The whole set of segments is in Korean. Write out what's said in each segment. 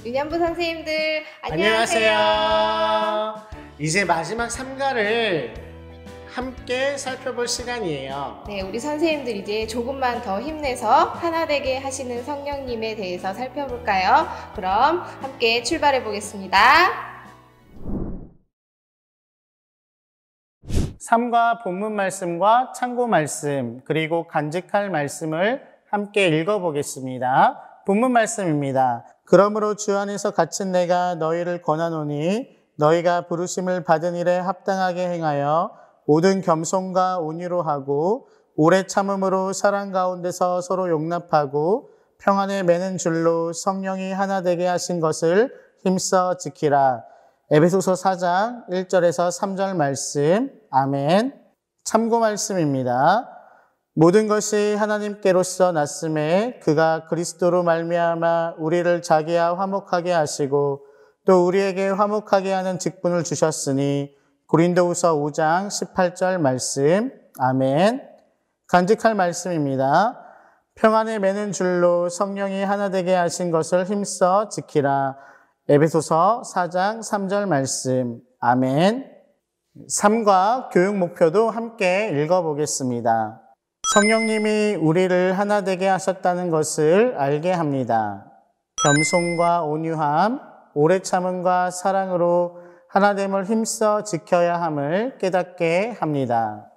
유년부 선생님들 안녕하세요. 안녕하세요. 이제 마지막 3가를 함께 살펴볼 시간이에요. 네, 우리 선생님들 이제 조금만 더 힘내서 하나 되게 하시는 성령님에 대해서 살펴볼까요? 그럼 함께 출발해 보겠습니다. 3과 본문 말씀과 참고 말씀 그리고 간직할 말씀을 함께 읽어보겠습니다. 본문 말씀입니다. 그러므로 주 안에서 갇힌 내가 너희를 권하노니 너희가 부르심을 받은 일에 합당하게 행하여 모든 겸손과 온유로 하고 오래 참음으로 사랑 가운데서 서로 용납하고 평안에 매는 줄로 성령이 하나 되게 하신 것을 힘써 지키라. 에베소서 4장 1절에서 3절 말씀. 아멘. 참고 말씀입니다. 모든 것이 하나님께로서 났음에 그가 그리스도로 말미암아 우리를 자기와 화목하게 하시고 또 우리에게 화목하게 하는 직분을 주셨으니 고린도후서 5장 18절 말씀. 아멘. 간직할 말씀입니다. 평안에 매는 줄로 성령이 하나 되게 하신 것을 힘써 지키라. 에베소서 4장 3절 말씀. 아멘. 3과 교육 목표도 함께 읽어보겠습니다. 성령님이 우리를 하나 되게 하셨다는 것을 알게 합니다. 겸손과 온유함, 오래 참음과 사랑으로 하나됨을 힘써 지켜야 함을 깨닫게 합니다.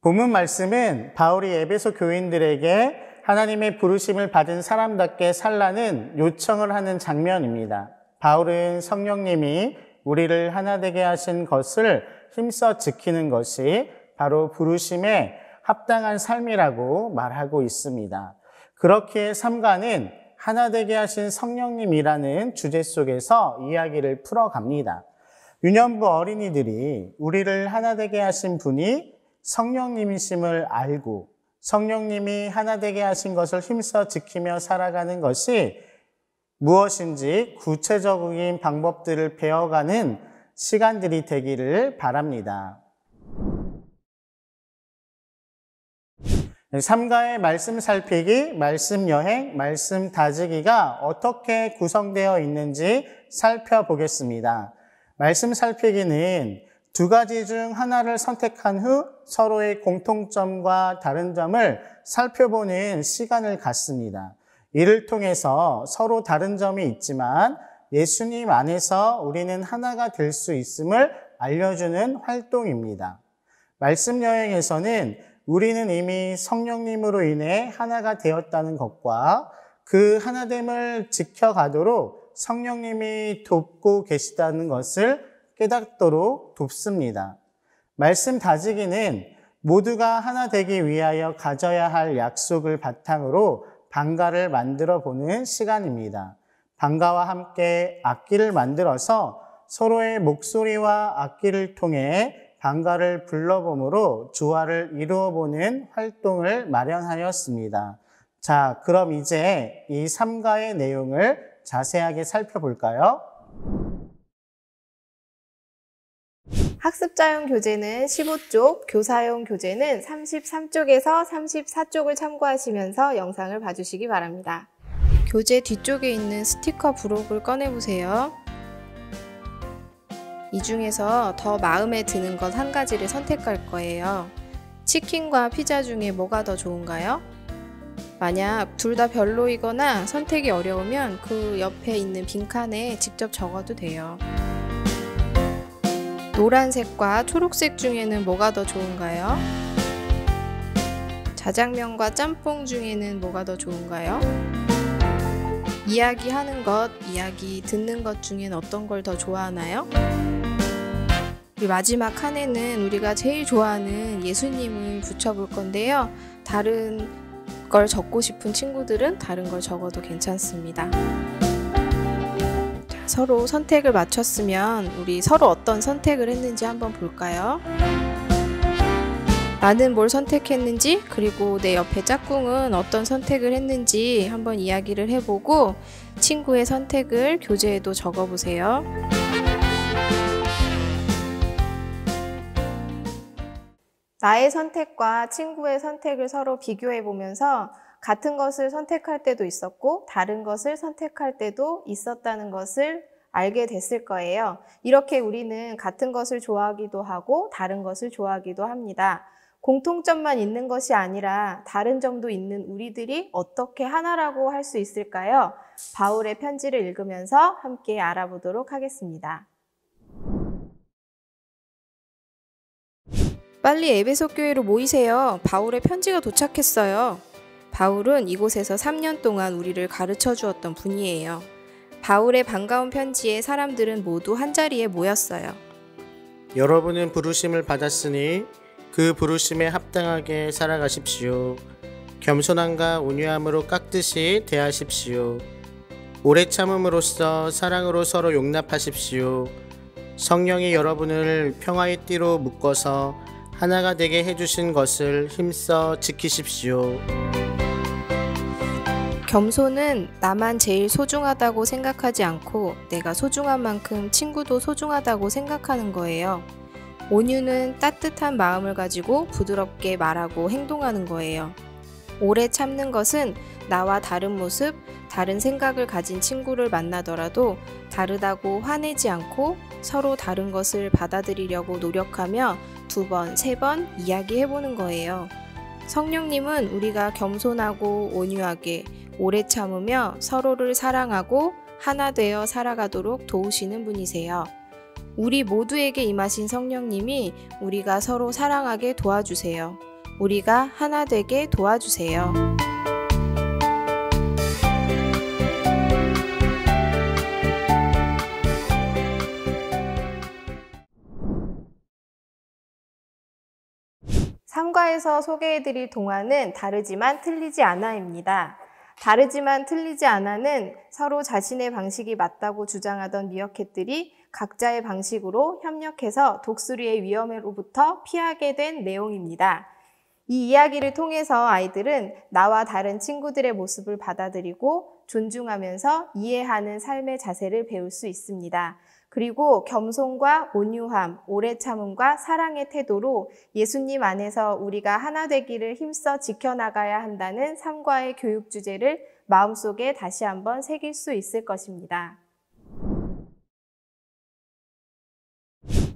본문 말씀은 바울이 에베소 교인들에게 하나님의 부르심을 받은 사람답게 살라는 요청을 하는 장면입니다. 바울은 성령님이 우리를 하나 되게 하신 것을 힘써 지키는 것이 바로 부르심에 합당한 삶이라고 말하고 있습니다. 그렇기에 3가는 하나 되게 하신 성령님이라는 주제 속에서 이야기를 풀어갑니다. 유년부 어린이들이 우리를 하나 되게 하신 분이 성령님이심을 알고 성령님이 하나 되게 하신 것을 힘써 지키며 살아가는 것이 무엇인지 구체적인 방법들을 배워가는 시간들이 되기를 바랍니다. 3가의 말씀 살피기, 말씀 여행, 말씀 다지기가 어떻게 구성되어 있는지 살펴보겠습니다. 말씀 살피기는 2가지 중 하나를 선택한 후 서로의 공통점과 다른 점을 살펴보는 시간을 갖습니다. 이를 통해서 서로 다른 점이 있지만 예수님 안에서 우리는 하나가 될 수 있음을 알려주는 활동입니다. 말씀 여행에서는 우리는 이미 성령님으로 인해 하나가 되었다는 것과 그 하나됨을 지켜가도록 성령님이 돕고 계시다는 것을 깨닫도록 돕습니다. 말씀 다지기는 모두가 하나 되기 위하여 가져야 할 약속을 바탕으로 방가를 만들어 보는 시간입니다. 방가와 함께 악기를 만들어서 서로의 목소리와 악기를 통해 방가를 불러봄으로 조화를 이루어 보는 활동을 마련하였습니다. 자, 그럼 이제 이 3가의 내용을 자세하게 살펴볼까요? 학습자용 교재는 15쪽, 교사용 교재는 33쪽에서 34쪽을 참고하시면서 영상을 봐주시기 바랍니다. 교재 뒤쪽에 있는 스티커 부록을 꺼내보세요. 이 중에서 더 마음에 드는 것 1가지를 선택할 거예요. 치킨과 피자 중에 뭐가 더 좋은가요? 만약 둘 다 별로이거나 선택이 어려우면 그 옆에 있는 빈칸에 직접 적어도 돼요. 노란색과 초록색 중에는 뭐가 더 좋은가요? 자장면과 짬뽕 중에는 뭐가 더 좋은가요? 이야기하는 것, 이야기 듣는 것 중엔 어떤 걸 더 좋아하나요? 우리 마지막 칸에는 우리가 제일 좋아하는 예수님을 붙여볼 건데요. 다른 걸 적고 싶은 친구들은 다른 걸 적어도 괜찮습니다. 자, 서로 선택을 마쳤으면 우리 서로 어떤 선택을 했는지 한번 볼까요? 나는 뭘 선택했는지, 그리고 내 옆에 짝꿍은 어떤 선택을 했는지 한번 이야기를 해보고 친구의 선택을 교재에도 적어보세요. 나의 선택과 친구의 선택을 서로 비교해 보면서 같은 것을 선택할 때도 있었고 다른 것을 선택할 때도 있었다는 것을 알게 됐을 거예요. 이렇게 우리는 같은 것을 좋아하기도 하고 다른 것을 좋아하기도 합니다. 공통점만 있는 것이 아니라 다른 점도 있는 우리들이 어떻게 하나라고 할 수 있을까요? 바울의 편지를 읽으면서 함께 알아보도록 하겠습니다. 빨리 에베소 교회로 모이세요. 바울의 편지가 도착했어요. 바울은 이곳에서 3년 동안 우리를 가르쳐 주었던 분이에요. 바울의 반가운 편지에 사람들은 모두 한자리에 모였어요. 여러분은 부르심을 받았으니 그 부르심에 합당하게 살아가십시오. 겸손함과 온유함으로 깍듯이 대하십시오. 오래 참음으로써 사랑으로 서로 용납하십시오. 성령이 여러분을 평화의 띠로 묶어서 하나가 되게 해주신 것을 힘써 지키십시오. 겸손은 나만 제일 소중하다고 생각하지 않고 내가 소중한 만큼 친구도 소중하다고 생각하는 거예요. 온유는 따뜻한 마음을 가지고 부드럽게 말하고 행동하는 거예요. 오래 참는 것은 나와 다른 모습, 다른 생각을 가진 친구를 만나더라도 다르다고 화내지 않고 서로 다른 것을 받아들이려고 노력하며 2번, 3번 이야기해보는 거예요. 성령님은 우리가 겸손하고 온유하게 오래 참으며 서로를 사랑하고 하나 되어 살아가도록 도우시는 분이세요. 우리 모두에게 임하신 성령님이 우리가 서로 사랑하게 도와주세요. 우리가 하나 되게 도와주세요. 삼과에서 소개해드릴 동화는 다르지만 틀리지 않아입니다. 다르지만 틀리지 않아는 서로 자신의 방식이 맞다고 주장하던 미어캣들이 각자의 방식으로 협력해서 독수리의 위험으로부터 피하게 된 내용입니다. 이 이야기를 통해서 아이들은 나와 다른 친구들의 모습을 받아들이고 존중하면서 이해하는 삶의 자세를 배울 수 있습니다. 그리고 겸손과 온유함, 오래 참음과 사랑의 태도로 예수님 안에서 우리가 하나 되기를 힘써 지켜나가야 한다는 삼과의 교육 주제를 마음속에 다시 한번 새길 수 있을 것입니다.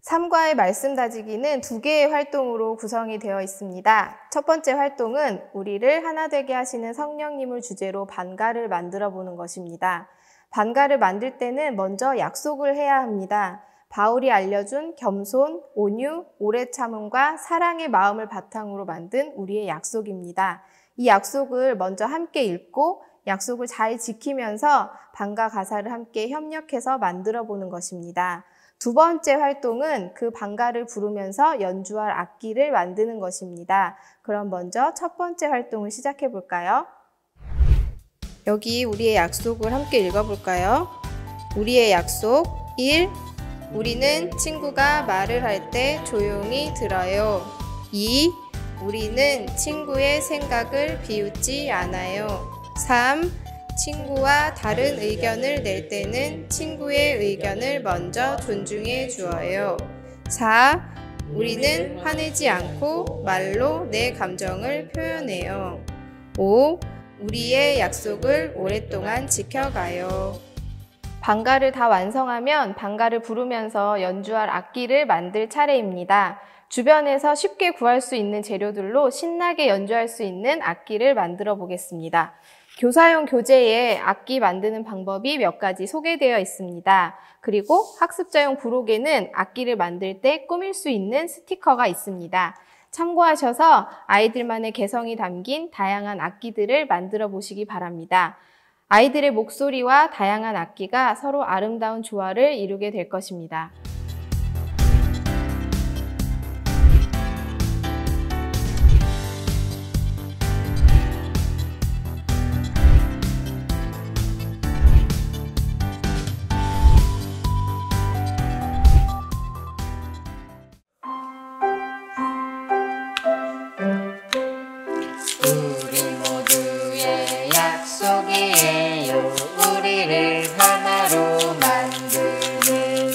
삼과의 말씀 다지기는 2개의 활동으로 구성이 되어 있습니다. 첫 번째 활동은 우리를 하나 되게 하시는 성령님을 주제로 반가를 만들어 보는 것입니다. 반가를 만들 때는 먼저 약속을 해야 합니다. 바울이 알려준 겸손, 온유, 오래 참음과 사랑의 마음을 바탕으로 만든 우리의 약속입니다. 이 약속을 먼저 함께 읽고 약속을 잘 지키면서 반가 가사를 함께 협력해서 만들어 보는 것입니다. 2번째 활동은 그 반가를 부르면서 연주할 악기를 만드는 것입니다. 그럼 먼저 첫 번째 활동을 시작해 볼까요? 여기 우리의 약속을 함께 읽어볼까요? 우리의 약속 1. 우리는 친구가 말을 할 때 조용히 들어요. 2. 우리는 친구의 생각을 비웃지 않아요. 3. 친구와 다른 의견을 낼 때는 친구의 의견을 먼저 존중해 주어요. 4. 우리는 화내지 않고 말로 내 감정을 표현해요. 5. 우리의 약속을 오랫동안 지켜가요. 반가를 다 완성하면 반가를 부르면서 연주할 악기를 만들 차례입니다. 주변에서 쉽게 구할 수 있는 재료들로 신나게 연주할 수 있는 악기를 만들어 보겠습니다. 교사용 교재에 악기 만드는 방법이 몇 가지 소개되어 있습니다. 그리고 학습자용 부록에는 악기를 만들 때 꾸밀 수 있는 스티커가 있습니다. 참고하셔서 아이들만의 개성이 담긴 다양한 악기들을 만들어 보시기 바랍니다. 아이들의 목소리와 다양한 악기가 서로 아름다운 조화를 이루게 될 것입니다. 우리를 하나로 만드는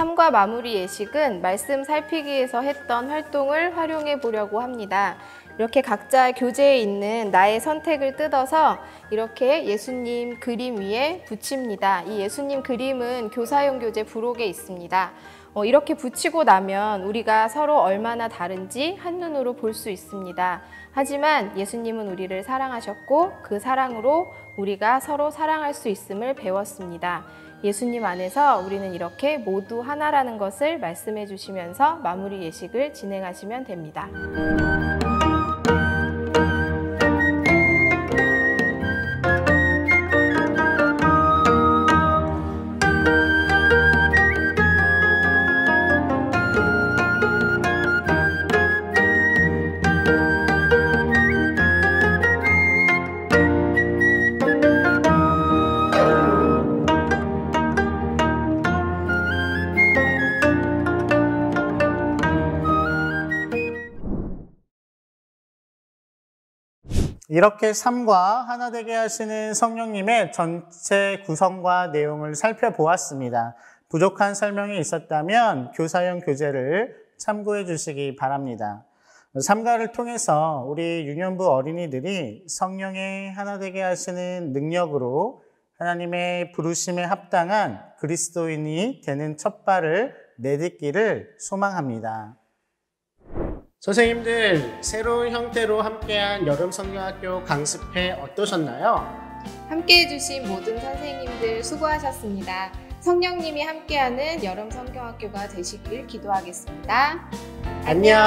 삶과 마무리 예식은 말씀 살피기에서 했던 활동을 활용해 보려고 합니다. 이렇게 각자 교재에 있는 나의 선택을 뜯어서 이렇게 예수님 그림 위에 붙입니다. 이 예수님 그림은 교사용 교재 부록에 있습니다. 이렇게 붙이고 나면 우리가 서로 얼마나 다른지 한눈으로 볼 수 있습니다. 하지만 예수님은 우리를 사랑하셨고 그 사랑으로 우리가 서로 사랑할 수 있음을 배웠습니다. 예수님 안에서 우리는 이렇게 모두 하나라는 것을 말씀해 주시면서 마무리 예식을 진행하시면 됩니다. 이렇게 삶과 하나 되게 하시는 성령님의 전체 구성과 내용을 살펴보았습니다. 부족한 설명이 있었다면 교사용 교재를 참고해 주시기 바랍니다. 삼가를 통해서 우리 유년부 어린이들이 성령의 하나 되게 하시는 능력으로 하나님의 부르심에 합당한 그리스도인이 되는 첫 발을 내딛기를 소망합니다. 선생님들, 새로운 형태로 함께한 여름성경학교 강습회 어떠셨나요? 함께해 주신 모든 선생님들 수고하셨습니다. 성령님이 함께하는 여름성경학교가 되시길 기도하겠습니다. 안녕.